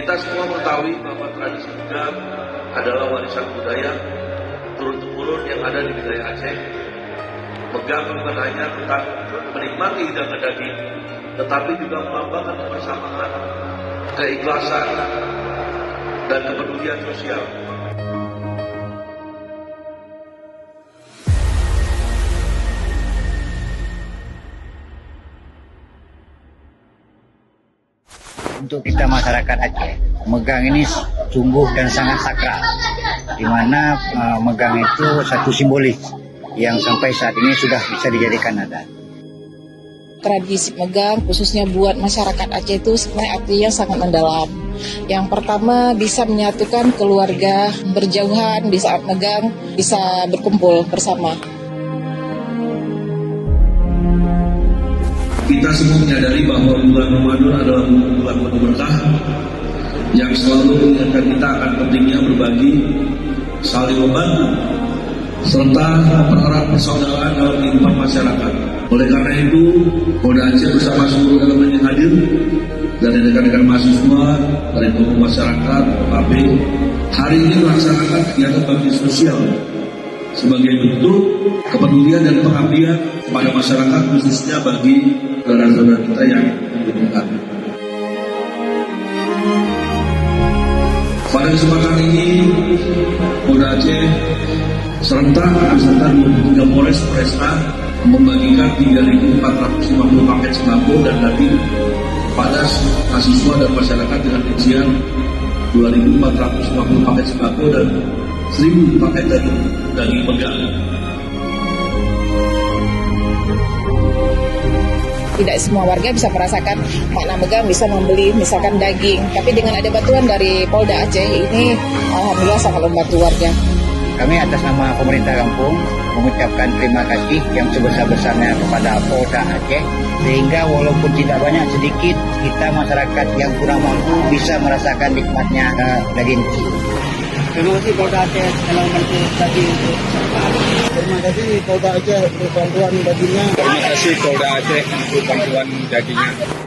Kita semua mengetahui bahwa tradisi megang adalah warisan budaya turun-temurun yang ada di wilayah Aceh. Megang bukan hanya tentang menikmati hidangan daging, tetapi juga melambangkan kebersamaan, keikhlasan, dan kepedulian sosial. Untuk kita masyarakat Aceh, megang ini sungguh dan sangat sakral, di mana megang itu satu simbolis yang sampai saat ini sudah bisa dijadikan adat. Tradisi megang khususnya buat masyarakat Aceh itu sebenarnya artinya sangat mendalam. Yang pertama bisa menyatukan keluarga berjauhan di saat megang, bisa berkumpul bersama. Kita semua menyadari bahwa bulan Ramadan adalah bulan penuh berkah yang selalu mengingatkan kita akan pentingnya berbagi, saling membantu, serta mempererat persaudaraan dalam kehidupan masyarakat. Oleh karena itu, Polda Aceh bersama seluruh elemen yang hadir dari rekan-rekan mahasiswa, dari tokoh masyarakat, OKP, hari ini melaksanakan kegiatan bakti sosial sebagai bentuk kepedulian dan pengabdian kepada masyarakat, khususnya bagi saudara-saudara kita yang membutuhkan. Pada kesempatan ini, Polda Aceh serentak beserta 23 Polres Presta membagikan 3.450 paket sembako dan daging pada mahasiswa dan masyarakat dengan rincian 2.450 paket sembako dan 1.000 paket daging megang. Tidak semua warga bisa merasakan makna megang, bisa membeli misalkan daging. Tapi dengan ada bantuan dari Polda Aceh ini, alhamdulillah sangat membantu warga. Kami atas nama pemerintah kampung mengucapkan terima kasih yang sebesar-besarnya kepada Polda Aceh, sehingga walaupun tidak banyak, sedikit kita masyarakat yang kurang mampu bisa merasakan nikmatnya daging. Terima kasih Polda Aceh telah membantu daging untuk masyarakat. Terima kasih Polda Aceh untuk bantuan dagingnya. Terima kasih Polda Aceh untuk bantuan dagingnya.